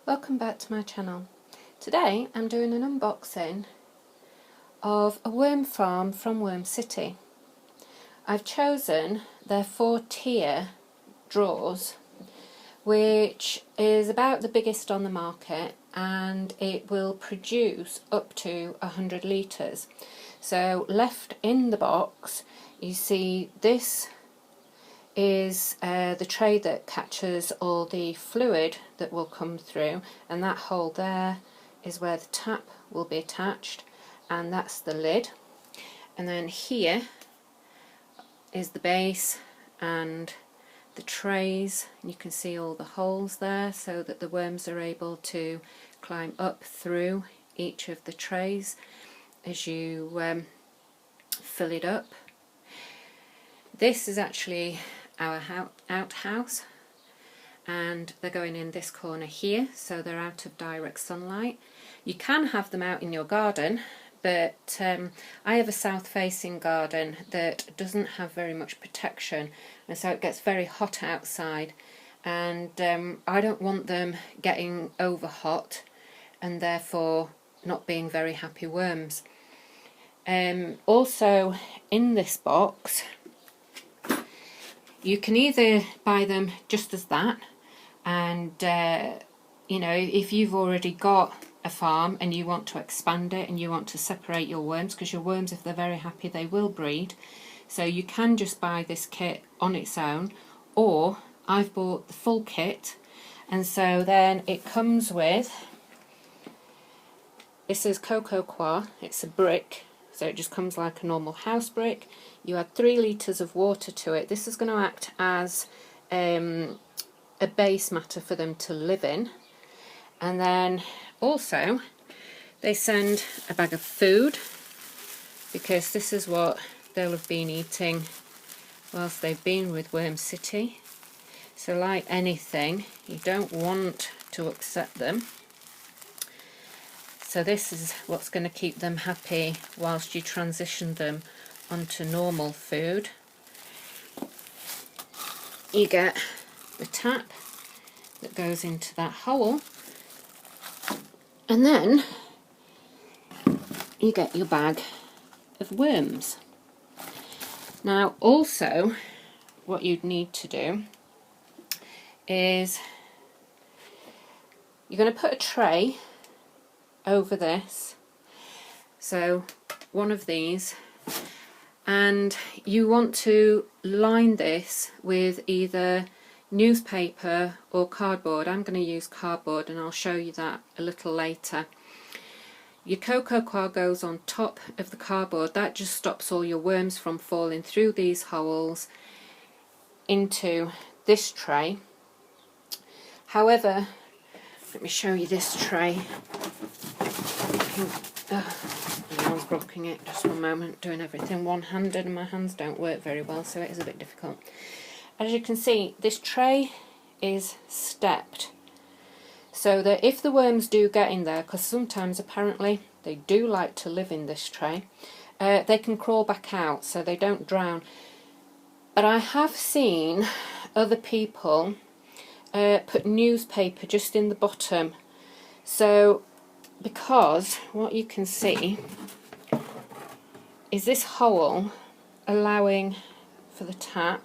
Welcome back to my channel. Today I'm doing an unboxing of a worm farm from Wormcity. I've chosen their 4-tier drawers, which is about the biggest on the market, and it will produce up to 100 litres. So left in the box you see this is the tray that catches all the fluid that will come through, and that hole there is where the tap will be attached, and that's the lid. And then here is the base and the trays. You can see all the holes there so that the worms are able to climb up through each of the trays as you fill it up. This is actually our outhouse, and they're going in this corner here, so they're out of direct sunlight. You can have them out in your garden, but I have a south facing garden that doesn't have very much protection, and so it gets very hot outside, and I don't want them getting over hot and therefore not being very happy worms. Also in this box you can either buy them just as that, and you know, if you've already got a farm and you want to expand it and you want to separate your worms, because your worms, if they're very happy, they will breed, so you can just buy this kit on its own, or I've bought the full kit, and so then it comes with, this is cocoa coir, it's a brick, so it just comes like a normal house brick. You add 3 litres of water to it. This is going to act as a base matter for them to live in. And then also they send a bag of food, because this is what they'll have been eating whilst they've been with Wormcity. So like anything, you don't want to upset them. So this is what's going to keep them happy whilst you transition them onto normal food. You get the tap that goes into that hole, and then you get your bag of worms. Now also what you'd need to do is you're going to put a tray over this, so one of these, and you want to line this with either newspaper or cardboard. I'm going to use cardboard, and I'll show you that a little later. Your cocoa coir goes on top of the cardboard. That just stops all your worms from falling through these holes into this tray. However, let me show you this tray. Anyone's blocking it, just one moment, doing everything one-handed and my hands don't work very well, so it is a bit difficult. As you can see, this tray is stepped, so that if the worms do get in there, because sometimes apparently they do like to live in this tray, they can crawl back out so they don't drown. But I have seen other people put newspaper just in the bottom, so because what you can see is this hole allowing for the tap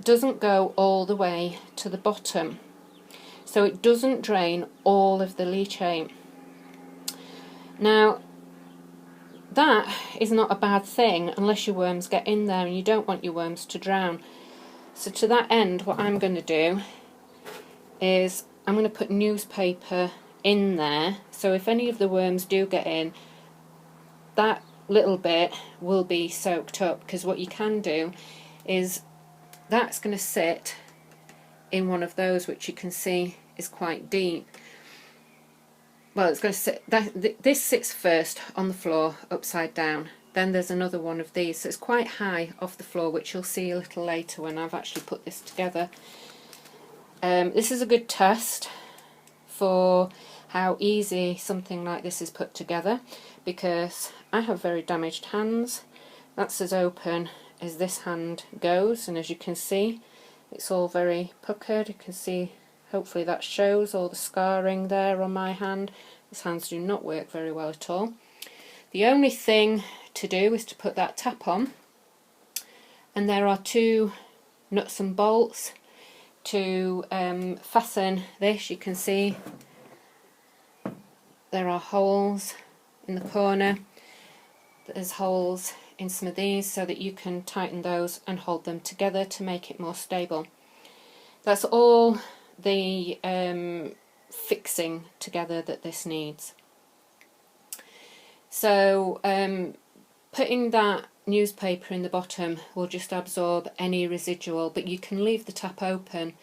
doesn't go all the way to the bottom, so it doesn't drain all of the leachate. Now that is not a bad thing unless your worms get in there, and you don't want your worms to drown. So to that end, what I'm going to do is I'm going to put newspaper in there, so if any of the worms do get in, that little bit will be soaked up, because what you can do is that's going to sit in one of those, which you can see is quite deep. Well, it's going to sit, this sits first on the floor upside down, then there's another one of these, so it's quite high off the floor, which you'll see a little later when I've actually put this together. This is a good test for how easy something like this is put together, because I have very damaged hands. That's as open as this hand goes, and as you can see, it's all very puckered. You can see Hopefully that shows all the scarring there on my hand. These hands do not work very well at all. The only thing to do is to put that tap on, and there are 2 nuts and bolts to fasten this. You can see there are holes in the corner. There's holes in some of these so that you can tighten those and hold them together to make it more stable. That's all the fixing together that this needs. So putting that newspaper in the bottom will just absorb any residual, but you can leave the tap open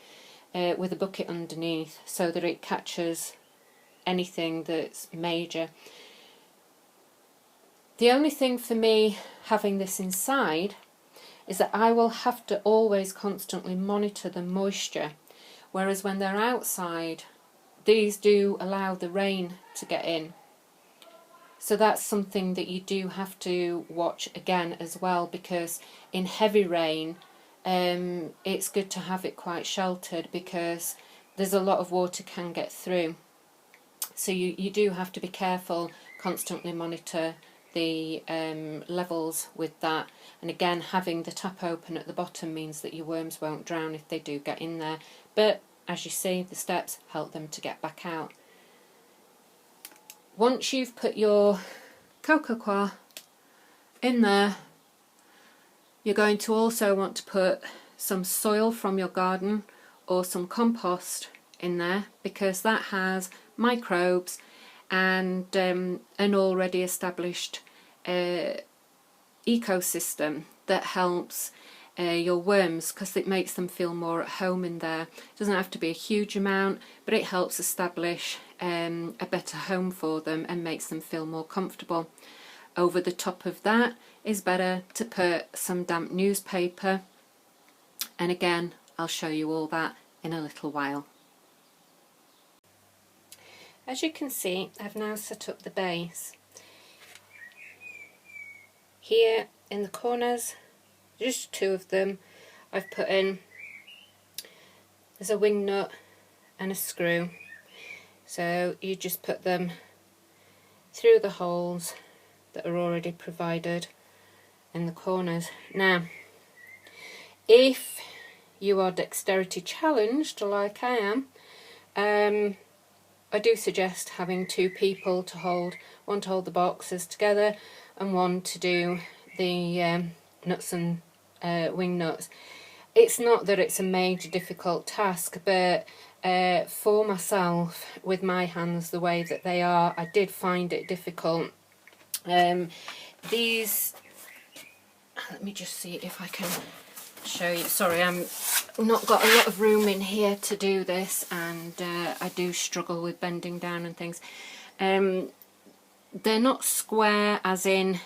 with a bucket underneath so that it catches anything that's major. The only thing for me having this inside is that I will have to always constantly monitor the moisture, whereas when they're outside, these do allow the rain to get in. So that's something that you do have to watch again as well, because in heavy rain it's good to have it quite sheltered, because there's a lot of water can get through. So you do have to be careful, constantly monitor the levels with that. And again, having the tap open at the bottom means that your worms won't drown if they do get in there. But as you see, the steps help them to get back out. Once you've put your cocoa coir in there, you're going to also want to put some soil from your garden or some compost in there, because that has microbes and an already established ecosystem that helps your worms, because it makes them feel more at home in there. It doesn't have to be a huge amount, but it helps establish a better home for them and makes them feel more comfortable. Over the top of that is better to put some damp newspaper, and again I'll show you all that in a little while. As you can see, I've now set up the base. Here in the corners, just 2 of them, I've put in, there's a wing nut and a screw. So you just put them through the holes that are already provided in the corners. Now, if you are dexterity challenged like I am, I do suggest having 2 people to hold, one to hold the boxes together and one to do the nuts and wing nuts. It's not that it's a major difficult task, but for myself, with my hands the way that they are, I did find it difficult. These, let me just see if I can show you. Sorry, I'm not got a lot of room in here to do this, and I do struggle with bending down and things. They're not square as in,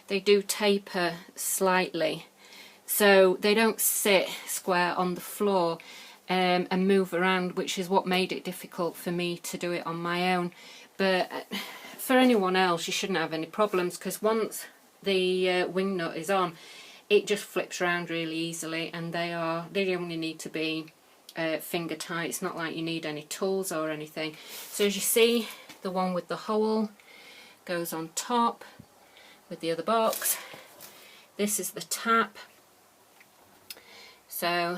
they do taper slightly, so they don't sit square on the floor and move around, which is what made it difficult for me to do it on my own. But for anyone else, you shouldn't have any problems, because once the wing nut is on, it just flips around really easily, and they only need to be finger tight. It's not like you need any tools or anything. So as you see, the one with the hole goes on top with the other box. This is the tap. So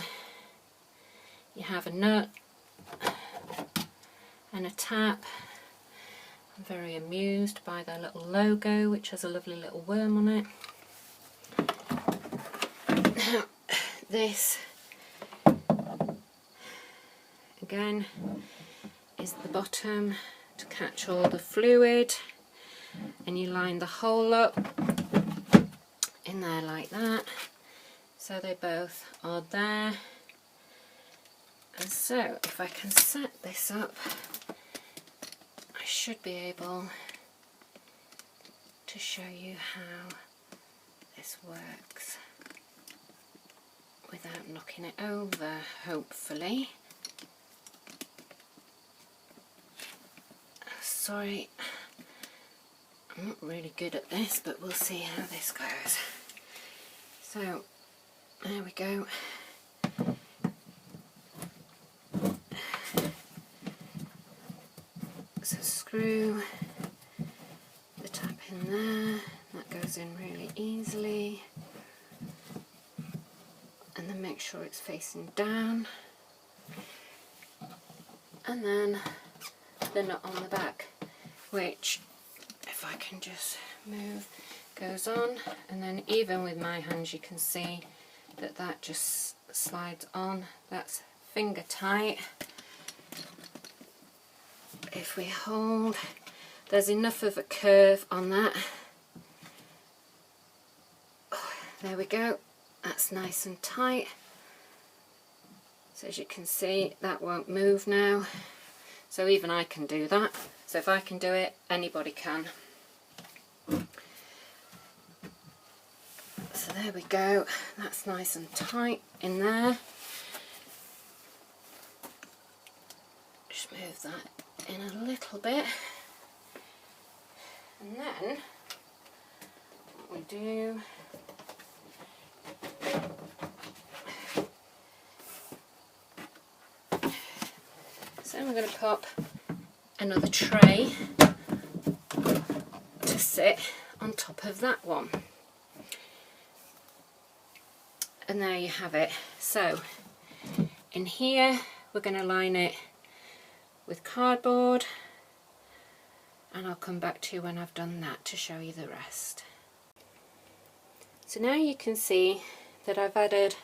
you have a nut and a tap. I'm very amused by their little logo, which has a lovely little worm on it. Now, this again is the bottom to catch all the fluid, and you line the hole up in there like that, so they both are there. And so if I can set this up, I should be able to show you how this works without knocking it over, hopefully. Sorry, I'm not really good at this, but we'll see how this goes. So, there we go. screw the tap in there. That goes in really easily. And then make sure it's facing down. And then the nut on the back, which, if I can just move, goes on. And then even with my hands you can see that that just slides on. That's finger tight. If we hold, there's enough of a curve on that. Oh, there we go, that's nice and tight. So as you can see, that won't move now. So even I can do that. So if I can do it, anybody can. So there we go, that's nice and tight in there. Just move that in a little bit. And then what we do, so we're going to pop another tray to sit on top of that one. And there you have it. So in here we're going to line it with cardboard, and I'll come back to you when I've done that to show you the rest. So now you can see that I've added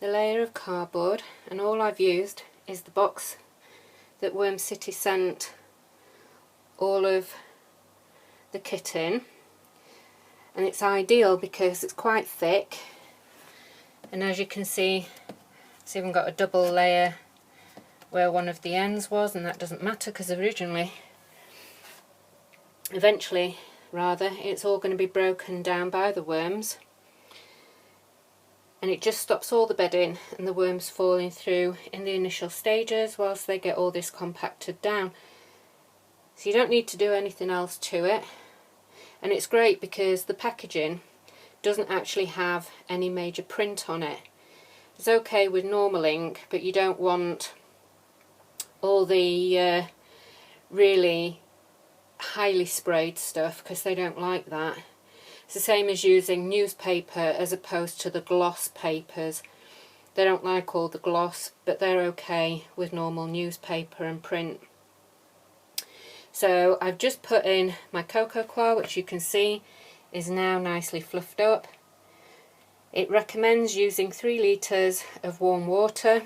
the layer of cardboard, and all I've used is the box that Wormcity sent all of the kit in, and it's ideal because it's quite thick, and as you can see it's even got a double layer where one of the ends was, and that doesn't matter because eventually it's all going to be broken down by the worms, and it just stops all the bedding and the worms falling through in the initial stages whilst they get all this compacted down. So you don't need to do anything else to it, and it's great because the packaging doesn't actually have any major print on it. It's okay with normal ink, but you don't want all the really highly sprayed stuff because they don't like that. It's the same as using newspaper as opposed to the gloss papers. They don't like all the gloss, but they're okay with normal newspaper and print. So I've just put in my cocoa coir, which you can see is now nicely fluffed up. It recommends using 3 litres of warm water,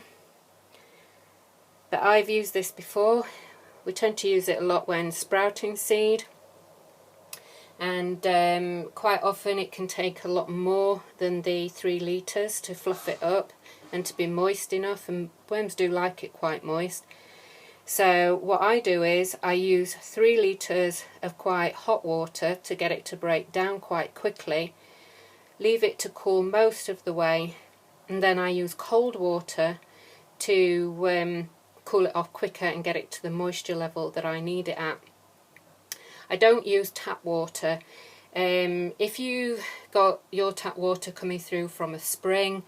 but I've used this before. We tend to use it a lot when sprouting seed, and quite often it can take a lot more than the 3 litres to fluff it up and to be moist enough, and worms do like it quite moist. So what I do is I use 3 litres of quite hot water to get it to break down quite quickly, leave it to cool most of the way, and then I use cold water to cool it off quicker and get it to the moisture level that I need it at. I don't use tap water. If you've got your tap water coming through from a spring,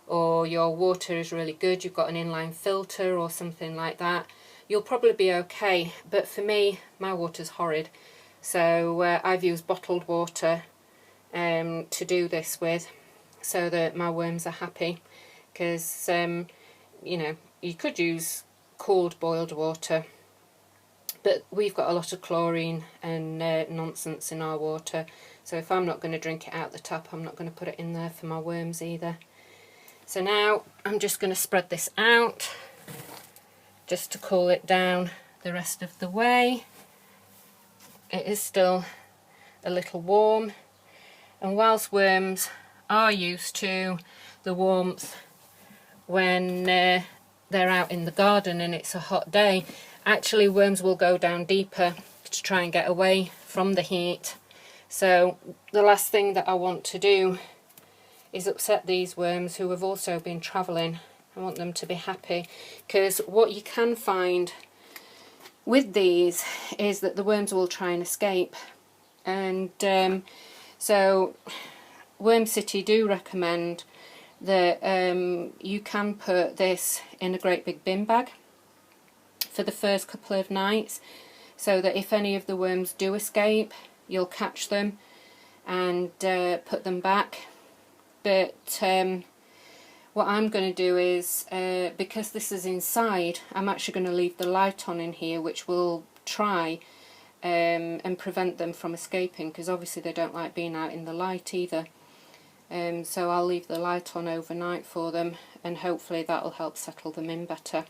or your water is really good, you've got an inline filter or something like that, you'll probably be okay. But for me, my water's horrid, so I've used bottled water to do this with, so that my worms are happy. Because you know, you could use cooled boiled water, but we've got a lot of chlorine and nonsense in our water, so if I'm not going to drink it out the tap, I'm not going to put it in there for my worms either. So now I'm just going to spread this out just to cool it down the rest of the way. It is still a little warm, and whilst worms are used to the warmth when they're out in the garden and it's a hot day, actually worms will go down deeper to try and get away from the heat. So the last thing that I want to do is upset these worms who have also been travelling. I want them to be happy, because what you can find with these is that the worms will try and escape, and so Wormcity do recommend that you can put this in a great big bin bag for the first couple of nights, so that if any of the worms do escape, you'll catch them and put them back. But what I'm going to do is, because this is inside, I'm actually going to leave the light on in here, which will try and prevent them from escaping, because obviously they don't like being out in the light either. So I'll leave the light on overnight for them, and hopefully that'll help settle them in better.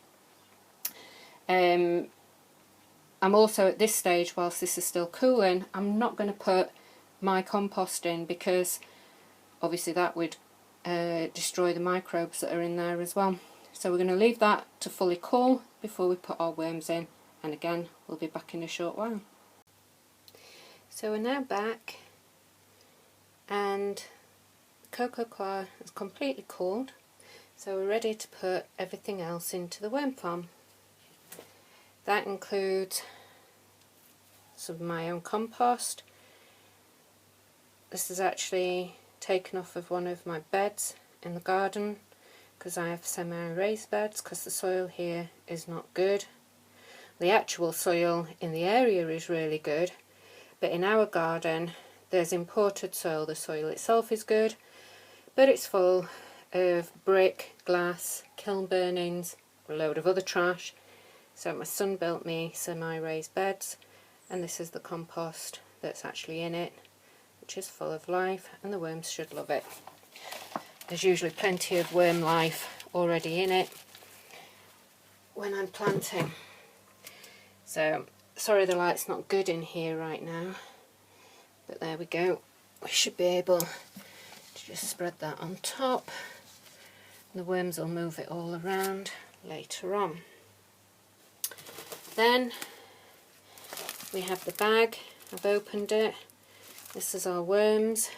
I'm also at this stage, whilst this is still cooling, I'm not going to put my compost in, because obviously that would destroy the microbes that are in there as well. So we're going to leave that to fully cool before we put our worms in, and again we'll be back in a short while. So we're now back, and cocoa coir is completely cooled, so we're ready to put everything else into the worm farm. That includes some of my own compost. This is actually taken off of one of my beds in the garden, because I have semi-raised beds, because the soil here is not good. The actual soil in the area is really good, but in our garden there's imported soil. The soil itself is good, but it's full of brick, glass, kiln burnings, a load of other trash. So my son built me semi-raised beds, and this is the compost that's actually in it, which is full of life, and the worms should love it. There's usually plenty of worm life already in it when I'm planting. So sorry the light's not good in here right now, but there we go. We should be able to just spread that on top, and the worms will move it all around later on. Then we have the bag. I've opened it. This is our worms.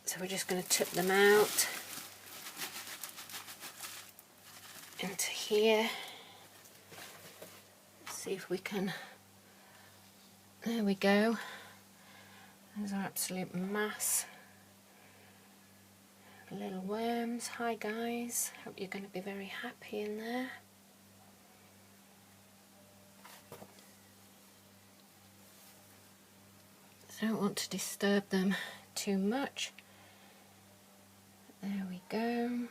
So we're just going to tip them out into here. See if we can. There we go. There's our absolute mass of little worms. Hi guys, hope you're going to be very happy in there. I don't want to disturb them too much. There we go.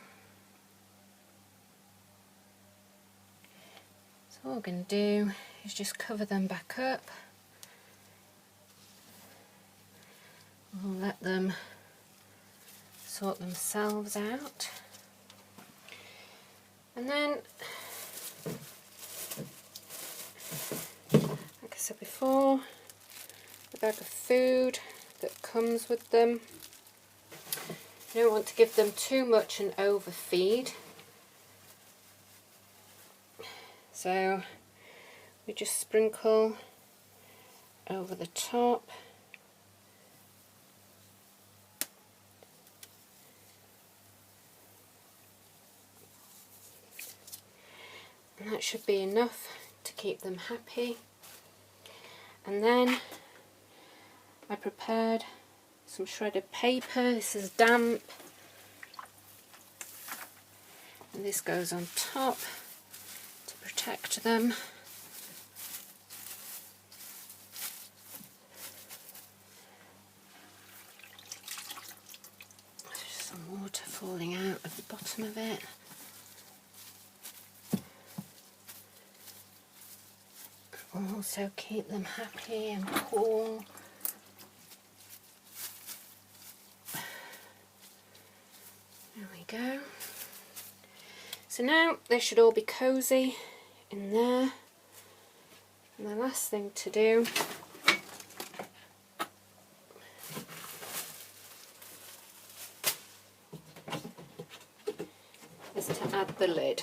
So what we're going to do is just cover them back up. We'll let them sort themselves out. And then, like I said before, the bag of food that comes with them. You don't want to give them too much and overfeed. So we just sprinkle over the top. And that should be enough to keep them happy. And then I prepared some shredded paper. This is damp, and this goes on top to protect them. There's some water falling out of the bottom of it. Also keep them happy and cool. There we go. So now they should all be cosy in there. And the last thing to do is to add the lid.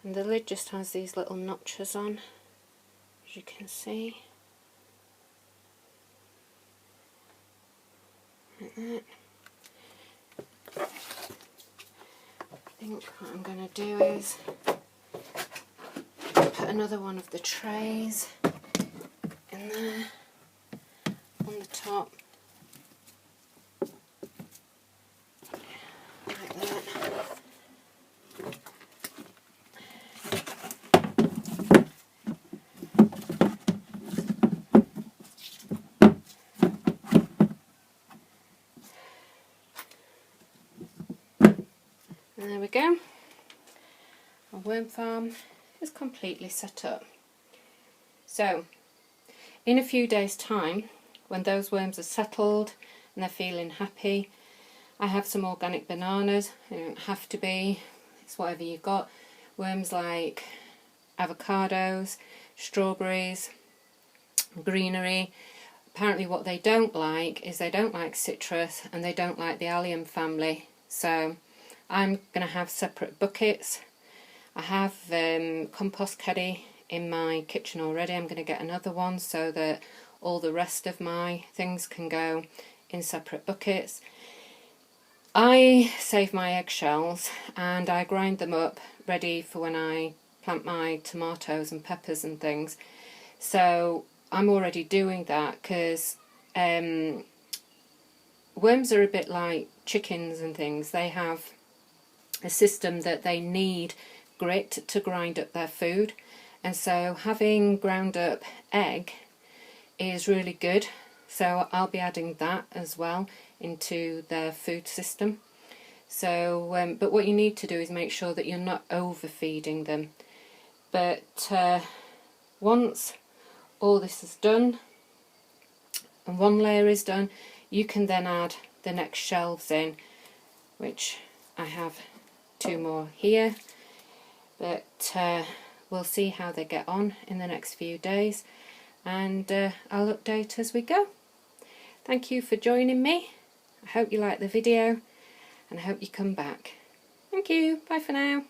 And the lid just has these little notches on, as you can see. Like that. I think what I'm going to do is put another one of the trays in there on the top. Like that. go. Our worm farm is completely set up. So in a few days time, when those worms are settled and they're feeling happy, I have some organic bananas. They don't have to be, it's whatever you've got. Worms like avocados, strawberries, greenery. Apparently what they don't like is they don't like citrus and they don't like the allium family. So I'm going to have separate buckets. I have compost caddy in my kitchen already. I'm going to get another one so that all the rest of my things can go in separate buckets. I save my eggshells and I grind them up ready for when I plant my tomatoes and peppers and things. So I'm already doing that because worms are a bit like chickens and things. They have a system that they need grit to grind up their food, and so having ground up egg is really good. So I'll be adding that as well into their food system. So but what you need to do is make sure that you're not overfeeding them. But once all this is done and one layer is done, you can then add the next shelves in, which I have 2 more here, but we'll see how they get on in the next few days, and I'll update as we go. Thank you for joining me. I hope you liked the video and I hope you come back. Thank you, bye for now.